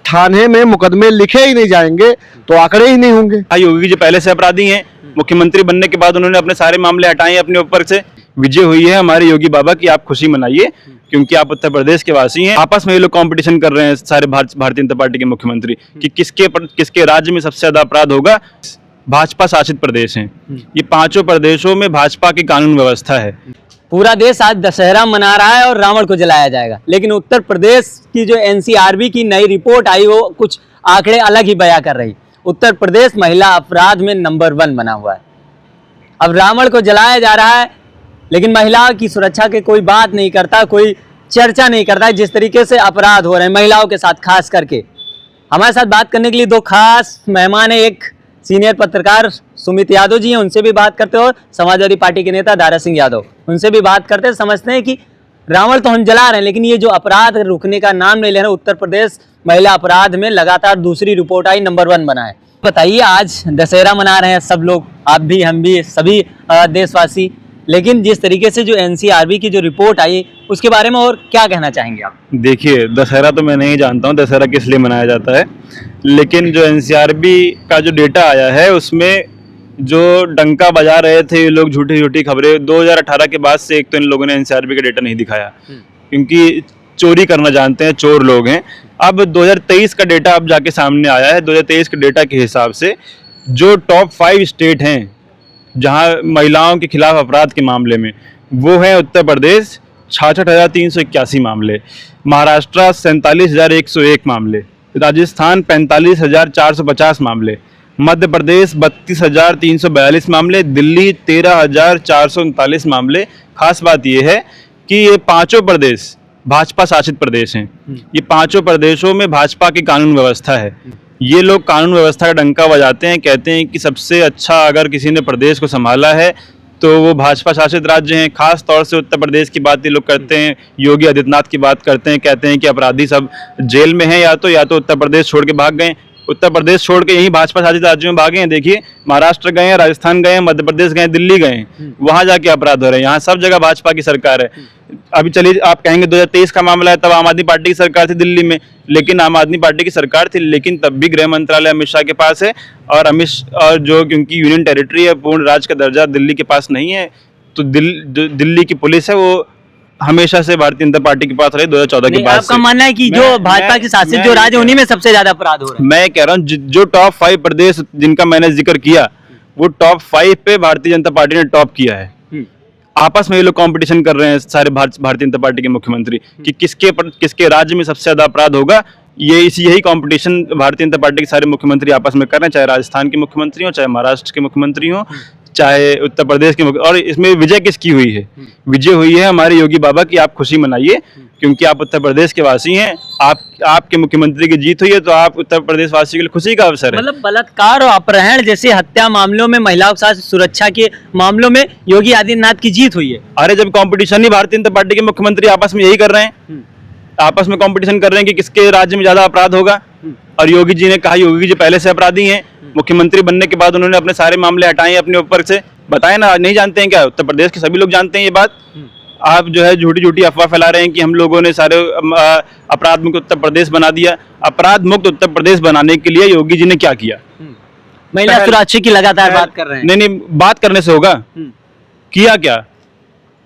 थाने में मुकदमे लिखे ही नहीं जाएंगे तो आंकड़े ही नहीं होंगे। योगी जी पहले से अपराधी हैं, मुख्यमंत्री बनने के बाद उन्होंने अपने सारे मामले हटाए अपने ऊपर से। विजय हुई है हमारे योगी बाबा की, आप खुशी मनाइए क्योंकि आप उत्तर प्रदेश के वासी हैं। आपस में ये लोग कंपटीशन कर रहे हैं सारे भारतीय जनता पार्टी के मुख्यमंत्री कि किसके राज्य में सबसे ज्यादा अपराध होगा। भाजपा शासित प्रदेश हैं, ये पांचों प्रदेशों में भाजपा की कानून व्यवस्था है। पूरा देश आज दशहरा मना रहा है और रावण को जलाया जाएगा, लेकिन उत्तर प्रदेश की जो एनसीआरबी की नई रिपोर्ट आई वो कुछ आंकड़े अलग ही बयां कर रही। उत्तर प्रदेश महिला अपराध में नंबर 1 बना हुआ है। अब रावण को जलाया जा रहा है लेकिन महिलाओं की सुरक्षा की कोई बात नहीं करता, कोई चर्चा नहीं करता। जिस तरीके से अपराध हो रहे हैं महिलाओं के साथ, खास करके हमारे साथ बात करने के लिए 2 खास मेहमान है। एक सीनियर पत्रकार सुमित यादव जी हैं, उनसे भी बात करते हैं, और समाजवादी पार्टी के नेता दारा सिंह यादव, उनसे भी बात करते हैं। समझते हैं कि रावण तो हम जला रहे हैं लेकिन ये जो अपराध रुकने का नाम नहीं ले रहे। उत्तर प्रदेश महिला अपराध में लगातार दूसरी रिपोर्ट आई, नंबर 1 बना है। बताइए, आज दशहरा मना रहे हैं सब लोग, आप भी, हम भी, सभी देशवासी, लेकिन जिस तरीके से जो एनसीआरबी की जो रिपोर्ट आई उसके बारे में और क्या कहना चाहेंगे आप? देखिए, दशहरा तो मैं नहीं जानता हूँ दशहरा किस लिए मनाया जाता है, लेकिन जो एनसीआरबी का जो डेटा आया है उसमें जो डंका बजा रहे थे ये लोग झूठी झूठी खबरें, 2018 के बाद से एक तो इन लोगों ने एनसीआरबी का डेटा नहीं दिखाया क्योंकि चोरी करना जानते हैं, चोर लोग हैं। अब 2023 का डेटा अब जाके सामने आया है। 2023 के डेटा के हिसाब से जो टॉप 5 स्टेट हैं जहां महिलाओं के खिलाफ अपराध के मामले में, वो है उत्तर प्रदेश 66,381 मामले, महाराष्ट्र 47,101 मामले, राजस्थान 45,450 मामले, मध्य प्रदेश 32,342 मामले, दिल्ली 13,439 मामले। खास बात यह है कि ये पांचों प्रदेश भाजपा शासित प्रदेश हैं। ये पांचों प्रदेशों में भाजपा की कानून व्यवस्था है। ये लोग कानून व्यवस्था का डंका बजाते हैं, कहते हैं कि सबसे अच्छा अगर किसी ने प्रदेश को संभाला है तो वो भाजपा शासित राज्य हैं। खास तौर से उत्तर प्रदेश की बात ये लोग करते हैं, योगी आदित्यनाथ की बात करते हैं, कहते हैं कि अपराधी सब जेल में हैं या तो उत्तर प्रदेश छोड़ के भाग गए। उत्तर प्रदेश छोड़ के यही भाजपा शासित राज्यों में भागे हैं। देखिए, महाराष्ट्र गए हैं, राजस्थान गए हैं, मध्य प्रदेश गए, दिल्ली गए हैं, वहां जाके अपराध हो रहे हैं। यहाँ सब जगह भाजपा की सरकार है। अभी चलिए, आप कहेंगे 2023 का मामला है, तब आम आदमी पार्टी की सरकार थी दिल्ली में, लेकिन आम आदमी पार्टी की सरकार थी, लेकिन तब भी गृह मंत्रालय अमित शाह के पास है, और जो क्योंकि यूनियन टेरिटरी है, पूर्ण राज्य का दर्जा दिल्ली के पास नहीं है, तो दिल्ली की पुलिस है वो हमेशा से भारतीय जनता पार्टी के पास रही 2014 के बाद। आपका मानना है कि जो भाजपा की शासित जो राज्य उन्हीं में सबसे ज्यादा अपराध हो रहे हैं? मैं कह रहा हूँ जो टॉप 5 प्रदेश जिनका मैंने जिक्र किया, वो टॉप 5 पे भारतीय जनता पार्टी ने टॉप किया है। आपस में ये लोग कंपटीशन कर रहे हैं सारे भारतीय जनता पार्टी के मुख्यमंत्री कि किसके राज्य में सबसे ज्यादा अपराध होगा। यही कंपटीशन भारतीय जनता पार्टी के सारे मुख्यमंत्री आपस में कर रहे हैं, चाहे राजस्थान के मुख्यमंत्री हो, चाहे महाराष्ट्र के मुख्यमंत्री हो, चाहे उत्तर प्रदेश के। और इसमें विजय किसकी हुई है? विजय हुई है हमारे योगी बाबा की, आप खुशी मनाइए क्योंकि आप उत्तर प्रदेश के वासी हैं। आपके मुख्यमंत्री की जीत हुई है तो आप उत्तर प्रदेश वासी के लिए खुशी का अवसर है। मतलब बलात्कार और अपहरण जैसे हत्या मामलों में, महिलाओं के साथ सुरक्षा के मामलों में योगी आदित्यनाथ की जीत हुई है। अरे, जब कंपटीशन ही भारतीय जनता पार्टी के मुख्यमंत्री आपस में यही कर रहे हैं, आपस में कंपटीशन कर रहे हैं कि किसके राज्य में ज्यादा अपराध होगा। और योगी जी ने कहा, योगी जी पहले से अपराधी हैं, मुख्यमंत्री बनने के बाद उन्होंने अपने सारे मामले हटाए अपने ऊपर से। बताए ना, नहीं जानते हैं क्या? उत्तर प्रदेश के सभी लोग जानते हैं ये बात। आप जो है झूठी झूठी अफवाह फैला रहे हैं कि हम लोगों ने सारे अपराध मुक्त उत्तर प्रदेश बना दिया। अपराध मुक्त उत्तर प्रदेश बनाने के लिए योगी जी ने क्या किया? महिला सुरक्षा की लगातार बात कर रहे हैं। नहीं, बात करने से होगा, किया क्या?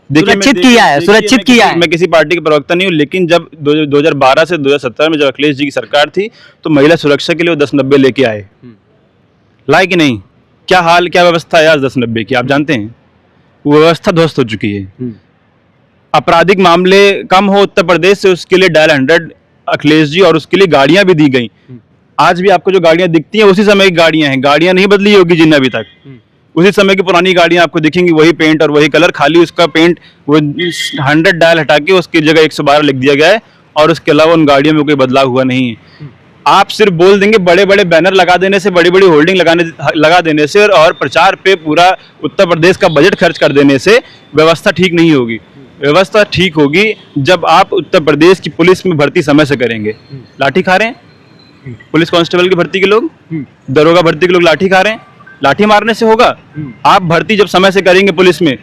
सुरक्षित किया है, सुरक्षित किया है। मैं किसी पार्टी के प्रवक्ता नहीं हूँ, लेकिन जब 2012 से 2017 में जब अखिलेश जी की सरकार थी तो महिला सुरक्षा के लिए वो 1090 लेके आए, लाए कि नहीं? क्या हाल, क्या व्यवस्था है आज 1090 की? आप जानते हैं वो व्यवस्था ध्वस्त हो चुकी है। आपराधिक मामले कम हो उत्तर प्रदेश से, उसके लिए डायल 100 अखिलेश जी, और उसके लिए गाड़ियां भी दी गई। आज भी आपको जो गाड़ियां दिखती हैं उसी समय की गाड़ियां हैं, गाड़ियां नहीं बदली योगी जी ने अभी तक। उसी समय की पुरानी गाड़ियां आपको दिखेंगी, वही पेंट और वही कलर, खाली उसका पेंट वो 100 डायल हटा के उसकी जगह 112 लिख दिया गया है, और उसके अलावा उन गाड़ियों में कोई बदलाव हुआ नहीं है। आप सिर्फ बोल देंगे, बड़े बड़े बैनर लगा देने से, बड़ी बड़ी होल्डिंग लगा देने से और प्रचार पे पूरा उत्तर प्रदेश का बजट खर्च कर देने से व्यवस्था ठीक नहीं होगी। व्यवस्था ठीक होगी जब आप उत्तर प्रदेश की पुलिस में भर्ती समय से करेंगे। लाठी खा रहे हैं पुलिस कांस्टेबल की भर्ती के लोग, दरोगा भर्ती के लोग लाठी खा रहे हैं, लाठी मारने से होगा? आप भर्ती जब समय से करेंगे पुलिस में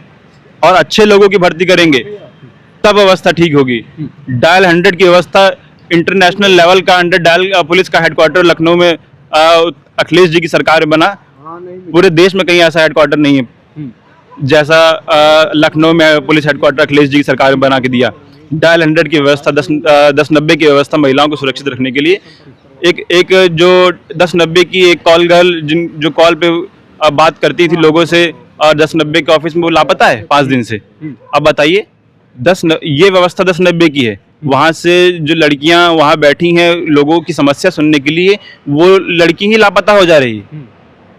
और अच्छे लोगों की भर्ती करेंगे तब व्यवस्था ठीक होगी। डायल 100 की व्यवस्था इंटरनेशनल लेवल का अंडर डायल पुलिस का हेडक्वार्टर लखनऊ में अखिलेश जी की सरकार में बना। पूरे देश में कहीं ऐसा हेडक्वार्टर नहीं है जैसा लखनऊ में पुलिस हेडक्वार्टर अखिलेश जी की सरकार में बना के दिया। डायल 100 की व्यवस्था, 1090 की व्यवस्था महिलाओं को सुरक्षित रखने के लिए। एक जो 1090 की एक कॉल गर्ल जो कॉल पे बात करती थी लोगों से, और 1090 के ऑफिस में वो लापता है 5 दिन से। अब बताइए, ये व्यवस्था 1090 की है। वहाँ से जो लड़कियाँ वहाँ बैठी हैं लोगों की समस्या सुनने के लिए, वो लड़की ही लापता हो जा रही है।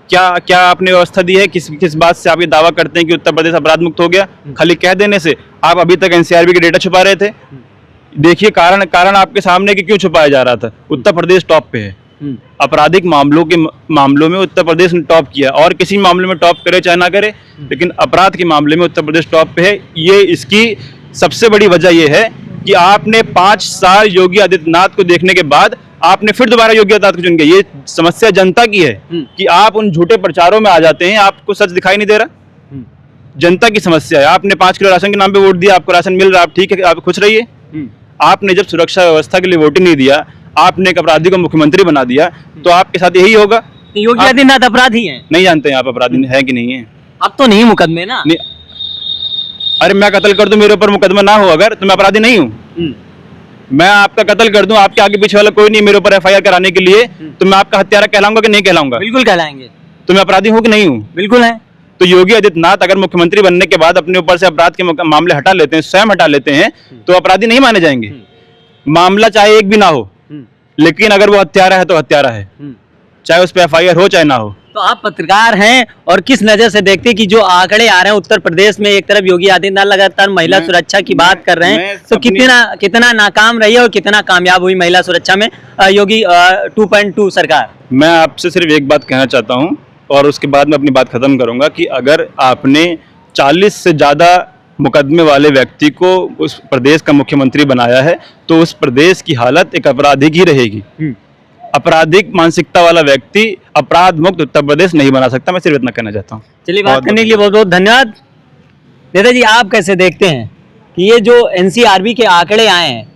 क्या आपने व्यवस्था दी है? किस बात से आप ये दावा करते हैं कि उत्तर प्रदेश अपराध मुक्त हो गया? खाली कह देने से? आप अभी तक एनसीआरबी के डेटा छुपा रहे थे। देखिए कारण आपके सामने कि क्यों छुपाया जा रहा था। उत्तर प्रदेश टॉप पे है आपराधिक मामलों में। उत्तर प्रदेश ने टॉप किया, और किसी मामले में टॉप करे चाहे ना करे, लेकिन अपराध के मामले में उत्तर प्रदेश टॉप पे है। ये इसकी सबसे बड़ी वजह यह है कि आपने 5 साल योगी आदित्यनाथ को देखने के बाद आपने फिर दोबारा योगी आदित्यनाथ को चुन के। ये समस्या जनता की है कि आप उन झूठे प्रचारों में आ जाते हैं, आपको सच दिखाई नहीं दे रहा। जनता की समस्या है। आपने 5 किलो राशन के नाम पे वोट दिया, आपको राशन मिल रहा है, आप ठीक है, आप खुश रहिए। आपने जब सुरक्षा व्यवस्था के लिए वोट ही नहीं दिया, आपने एक अपराधी को मुख्यमंत्री बना दिया, तो आपके साथ यही होगा। योगी आदित्यनाथ अपराधी हैं? नहीं जानते हैं आप अपराधी है कि नहीं है? अब तो नहीं मुकदमे ना। नहीं। अरे मैं कत्ल कर दूं, मेरे ऊपर मुकदमा ना हो अगर, तो मैं अपराधी नहीं हूँ। मैं आपका कत्ल कर दूं, आपके आगे पीछे वाला कोई नहीं मेरे ऊपर एफआईआर कराने के लिए, तो मैं आपका हत्यारा कहलाऊंगा कि नहीं कहलाऊंगा? बिल्कुल कहलाएंगे। तो मैं अपराधी हूँ कि नहीं हूँ? बिल्कुल है। तो योगी आदित्यनाथ अगर मुख्यमंत्री बनने के बाद अपने ऊपर से अपराध के मामले हटा लेते हैं, स्वयं हटा लेते हैं, तो अपराधी नहीं माने जाएंगे। मामला चाहे एक भी ना हो, लेकिन अगर वो हत्यारा है तो हत्यारा है, चाहे उस पर एफआईआर हो चाहे ना हो। तो आप पत्रकार हैं, और किस नजर से देखते हैं कि जो आंकड़े आ रहे हैं उत्तर प्रदेश में, एक तरफ योगी आदित्यनाथ लगातार महिला सुरक्षा की बात कर रहे हैं, तो कितना नाकाम रही है और कितना कामयाब हुई महिला सुरक्षा में योगी 2.2 सरकार? मैं आपसे सिर्फ एक बात कहना चाहता हूं, और उसके बाद मैं अपनी बात खत्म करूंगा, कि अगर आपने 40 से ज्यादा मुकदमे वाले व्यक्ति को उस प्रदेश का मुख्यमंत्री बनाया है, तो उस प्रदेश की हालत एक अपराधिक ही रहेगी। आपराधिक मानसिकता वाला व्यक्ति अपराध मुक्त उत्तर प्रदेश नहीं बना सकता। मैं सिर्फ इतना कहना चाहता हूँ। चलिए, बात करने के लिए बहुत बहुत धन्यवाद। नेता जी, आप कैसे देखते हैं कि ये जो एनसीआरबी के आंकड़े आए हैं,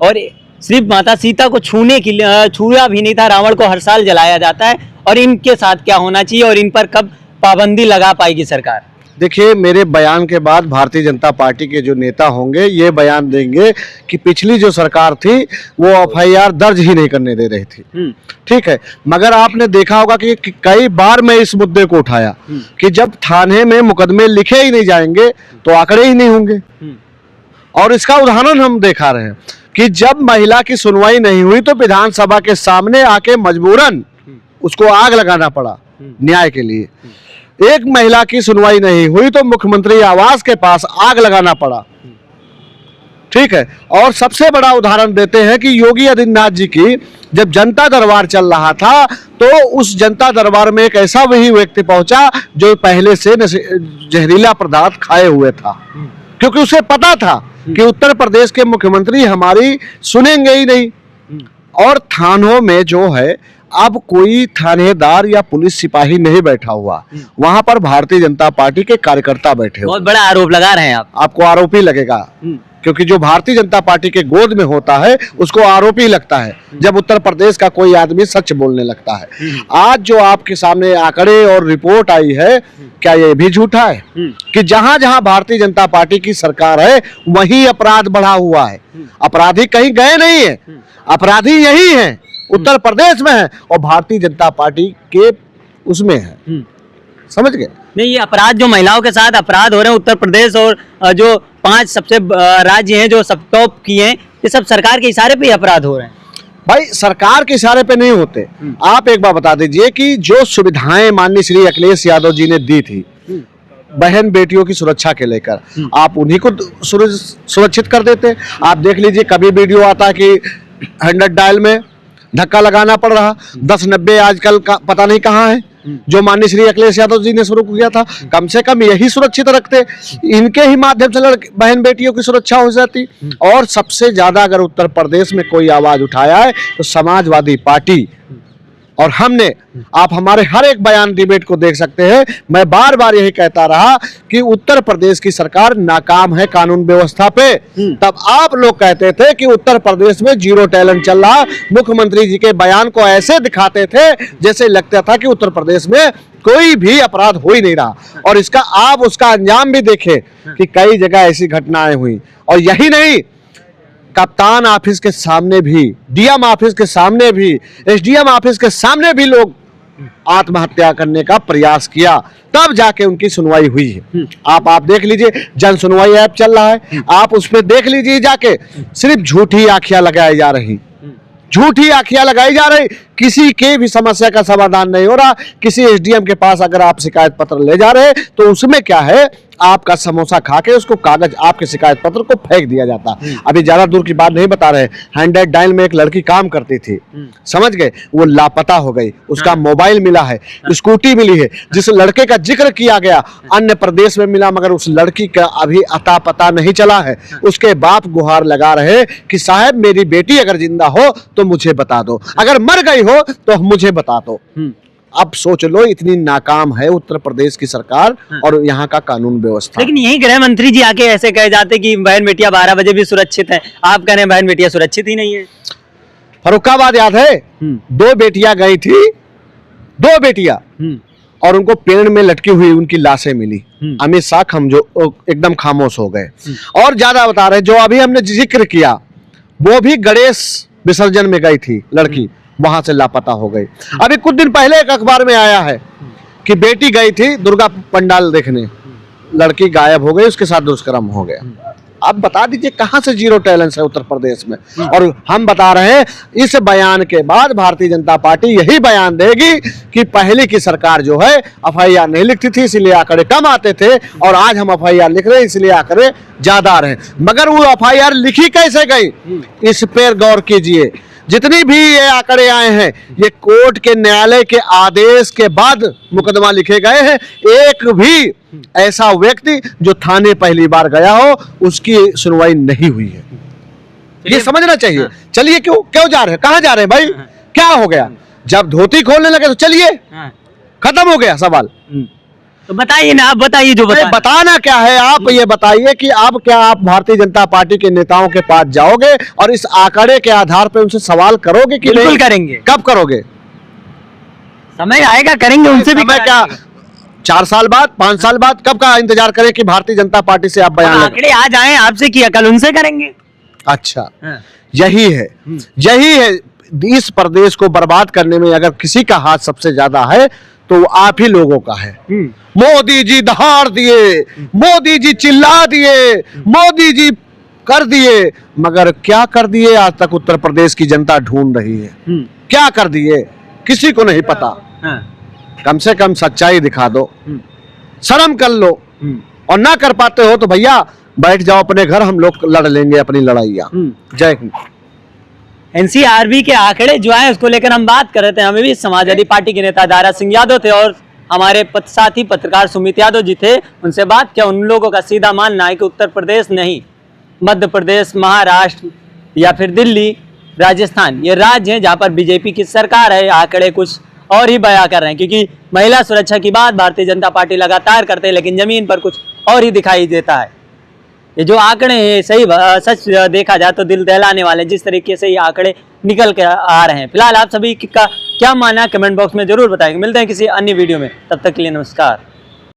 और सिर्फ माता सीता को छूने के लिए, छुआ भी नहीं था, रावण को हर साल जलाया जाता है, और इनके साथ क्या होना चाहिए और इन पर कब पाबंदी लगा पाएगी सरकार? देखिए, मेरे बयान के बाद भारतीय जनता पार्टी के जो नेता होंगे ये बयान देंगे कि पिछली जो सरकार थी वो एफआईआर दर्ज ही नहीं करने दे रही थी। ठीक है, मगर आपने देखा होगा कि कई बार मैं इस मुद्दे को उठाया कि जब थाने में मुकदमे लिखे ही नहीं जाएंगे तो आंकड़े ही नहीं होंगे। और इसका उदाहरण हम देखा रहे हैं कि जब महिला की सुनवाई नहीं हुई तो विधानसभा के सामने आके मजबूरन उसको आग लगाना पड़ा न्याय के लिए। एक महिला की सुनवाई नहीं हुई तो मुख्यमंत्री आवास के पास आग लगाना पड़ा। ठीक है, और सबसे बड़ा उदाहरण देते हैं कि योगी आदित्यनाथ जी की जब जनता दरबार चल रहा था तो उस जनता दरबार में एक ऐसा वही व्यक्ति पहुंचा जो पहले से जहरीला पदार्थ खाए हुए था, क्योंकि उसे पता था कि उत्तर प्रदेश के मुख्यमंत्री हमारी सुनेंगे ही नहीं। और थानों में जो है अब कोई थानेदार या पुलिस सिपाही नहीं बैठा हुआ, वहां पर भारतीय जनता पार्टी के कार्यकर्ता बैठे। बहुत बड़ा आरोप लगा रहे हैं आप। आपको आरोपी लगेगा, क्योंकि जो भारतीय जनता पार्टी के गोद में होता है उसको आरोपी लगता है जब उत्तर प्रदेश का कोई आदमी सच बोलने लगता है। आज जो आपके सामने आंकड़े और रिपोर्ट आई है, क्या ये भी झूठा है कि जहां जहां भारतीय जनता पार्टी की सरकार है वहीं अपराध बढ़ा हुआ है? अपराधी कहीं गए नहीं है, अपराधी यही है, उत्तर प्रदेश में है, और भारतीय जनता पार्टी के उसमें है। समझ गए? नहीं, ये अपराध जो महिलाओं के साथ अपराध हो रहे हैं उत्तर प्रदेश और जो 5 सबसे राज्य हैं जो सब टॉप किए हैं, ये सब सरकार के इशारे पे ही अपराध हो रहे हैं। भाई, सरकार के इशारे पे नहीं होते। आप एक बार बता दीजिए कि जो सुविधाएं माननीय श्री अखिलेश यादव जी ने दी थी बहन बेटियों की सुरक्षा के लेकर, आप उन्हीं को सुरक्षित कर देते। आप देख लीजिए, कभी वीडियो आता है कि 100 डायल में धक्का लगाना पड़ रहा, 1090 आजकल का पता नहीं कहाँ है, जो माननीय श्री अखिलेश यादव जी ने शुरू किया था। कम से कम यही सुरक्षित रखते, इनके ही माध्यम से बहन बेटियों की सुरक्षा हो जाती। और सबसे ज्यादा अगर उत्तर प्रदेश में कोई आवाज उठाया है तो समाजवादी पार्टी और हमने, आप हमारे हर एक बयान डिबेट को देख सकते हैं, मैं बार बार यही कहता रहा कि उत्तर प्रदेश की सरकार नाकाम है कानून व्यवस्था पे। तब आप लोग कहते थे कि उत्तर प्रदेश में जीरो टैलेंट चल रहा। मुख्यमंत्री जी के बयान को ऐसे दिखाते थे जैसे लगता था कि उत्तर प्रदेश में कोई भी अपराध हो ही नहीं रहा। और इसका आप उसका अंजाम भी देखें कि कई जगह ऐसी घटनाएं हुई। और यही नहीं, कप्तान ऑफिस के सामने भी, डीएम ऑफिस के सामने भी, एसडीएम ऑफिस के सामने भी लोग आत्महत्या करने का प्रयास किया, तब जाके उनकी सुनवाई हुई है। आप देख लीजिए, जन सुनवाई ऐप चल रहा है, आप उस पर देख लीजिए जाके, सिर्फ झूठी आंखियां लगाई जा रही, झूठी आंखियां लगाई जा रही, किसी के भी समस्या का समाधान नहीं हो रहा। किसी एसडीएम के पास अगर आप शिकायत पत्र ले जा रहे हैं तो उसमें क्या है, आपका समोसा खा के उसको कागज, आपके शिकायत पत्र को फेंक दिया जाता। अभी ज्यादा दूर की बात नहीं बता रहे, 100 डायल में एक लड़की काम करती थी, समझ गए, वो लापता हो गई, उसका मोबाइल मिला है, स्कूटी मिली है, जिस लड़के का जिक्र किया गया अन्य प्रदेश में मिला, मगर उस लड़की का अभी अता पता नहीं चला है। उसके बाप गुहार लगा रहे कि साहब मेरी बेटी अगर जिंदा हो तो मुझे बता दो, अगर मर गई हो तो मुझे बता दो। अब सोच लो, इतनी नाकाम है उत्तर प्रदेश की सरकार और यहाँ का कानून व्यवस्था। लेकिन यही गृह मंत्री जी आके ऐसे कहे जाते कि बहन बेटियां 12 बजे भी सुरक्षित है, आप कह रहे हैं बहन बेटियां सुरक्षित ही नहीं है। फर्रुखाबाद याद है, 2 बेटियां गई थी, 2 बेटियां, और उनको पेड़ में लटकी हुई उनकी लाशें मिली। अमित शाह जो एकदम खामोश हो गए। और ज्यादा बता रहे, जो अभी हमने जिक्र किया वो भी गणेश विसर्जन में गई थी लड़की, वहां से लापता हो गई। अभी कुछ दिन पहले एक अखबार में आया है कि बेटी गई थी दुर्गा पंडाल देखने, लड़की गायब हो गई, उसके साथ दुष्कर्म हो गया। आप बता दीजिए कहां से जीरो टैलेंट है उत्तर प्रदेश में। और हम बता रहे हैं, इस बयान के बाद भारतीय जनता पार्टी यही बयान देगी कि पहले की सरकार जो है एफआईआर नहीं लिखती थी, इसलिए आंकड़े कम आते थे, और आज हम एफआईआर लिख रहे हैं इसलिए आंकड़े ज्यादा आ रहे हैं। मगर वो एफआईआर लिखी कैसे गई, इस पर गौर कीजिए। जितनी भी ये आंकड़े आए हैं, ये कोर्ट के, न्यायालय के आदेश के बाद मुकदमा लिखे गए हैं। एक भी ऐसा व्यक्ति जो थाने पहली बार गया हो उसकी सुनवाई नहीं हुई है, ये समझना चाहिए। चलिए, क्यों जा रहे हैं, कहां जा रहे हैं भाई, क्या हो गया? जब धोती खोलने लगे तो चलिए, खत्म हो गया सवाल। तो बताइए ना, आप बताइए जो बताना क्या है। आप ये बताइए कि आप भारतीय जनता पार्टी के नेताओं के पास जाओगे और इस आंकड़े के आधार पर उनसे सवाल करोगे कि बिल्कुल नहीं करेंगे। कब करोगे? समय आएगा, करेंगे, उनसे भी। समय क्या, 4 साल बाद, 5 साल बाद? कब का इंतजार करें कि भारतीय जनता पार्टी से आप बयान आंकड़े आ जाएं, आपसे किया कल उनसे करेंगे। अच्छा, यही है, यही है। इस प्रदेश को बर्बाद करने में अगर किसी का हाथ सबसे ज्यादा है तो वो आप ही लोगों का है। मोदी जी दहाड़ दिए, मोदी जी चिल्ला दिए, मोदी जी कर दिए, मगर क्या कर दिए आज तक उत्तर प्रदेश की जनता ढूंढ रही है। क्या कर दिए किसी को नहीं पता। कम से कम सच्चाई दिखा दो, शर्म कर लो, और ना कर पाते हो तो भैया बैठ जाओ अपने घर, हम लोग लड़ लेंगे अपनी लड़ाइयाँ। जय हिंद। एनसीआरबी के आंकड़े जो है उसको लेकर हम बात कर रहे थे। हमें भी समाजवादी पार्टी के नेता दारा सिंह यादव थे और हमारे साथी पत्रकार सुमित यादव जी थे, उनसे बात किया। उन लोगों का सीधा मानना है कि उत्तर प्रदेश नहीं, मध्य प्रदेश, महाराष्ट्र या फिर दिल्ली, राजस्थान, ये राज्य हैं जहाँ पर बीजेपी की सरकार है। आंकड़े कुछ और ही बयां कर रहे हैं, क्योंकि महिला सुरक्षा की बात भारतीय जनता पार्टी लगातार करते हैं, लेकिन जमीन पर कुछ और ही दिखाई देता है। ये जो आंकड़े हैं सही सच देखा जाए तो दिल दहलाने वाले, जिस तरीके से ये आंकड़े निकल के आ रहे हैं। फिलहाल आप सभी का क्या मानना है कमेंट बॉक्स में जरूर बताएंगे। मिलते हैं किसी अन्य वीडियो में, तब तक के लिए नमस्कार।